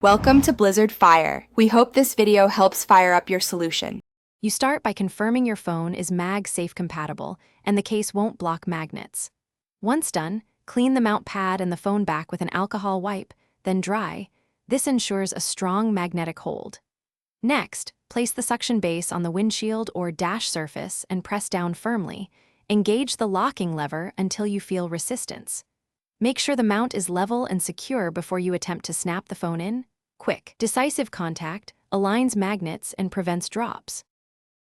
Welcome to Blizzard Fire. We hope this video helps fire up your solution. You start by confirming your phone is MagSafe compatible and the case won't block magnets. Once done, clean the mount pad and the phone back with an alcohol wipe, then dry. This ensures a strong magnetic hold. Next, place the suction base on the windshield or dash surface and press down firmly. Engage the locking lever until you feel resistance. Make sure the mount is level and secure before you attempt to snap the phone in. Quick, decisive contact aligns magnets and prevents drops.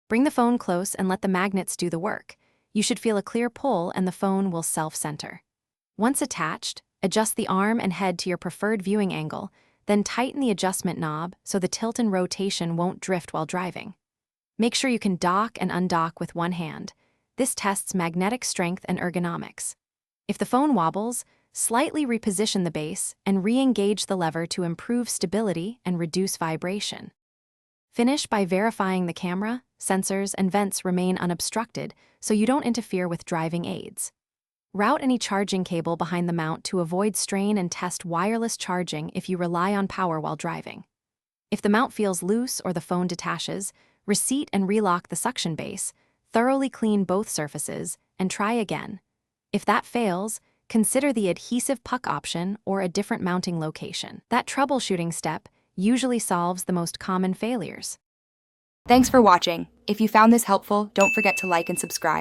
Bring the phone close and let the magnets do the work. You should feel a clear pull and the phone will self-center. Once attached, adjust the arm and head to your preferred viewing angle, then tighten the adjustment knob so the tilt and rotation won't drift while driving. Make sure you can dock and undock with one hand. This tests magnetic strength and ergonomics. If the phone wobbles, slightly reposition the base and re-engage the lever to improve stability and reduce vibration. Finish by verifying the camera, sensors, and vents remain unobstructed so you don't interfere with driving aids. Route any charging cable behind the mount to avoid strain and test wireless charging if you rely on power while driving. If the mount feels loose or the phone detaches, reseat and relock the suction base, thoroughly clean both surfaces, and try again. If that fails, consider the adhesive puck option or a different mounting location. That troubleshooting step usually solves the most common failures. Thanks for watching. If you found this helpful, don't forget to like and subscribe.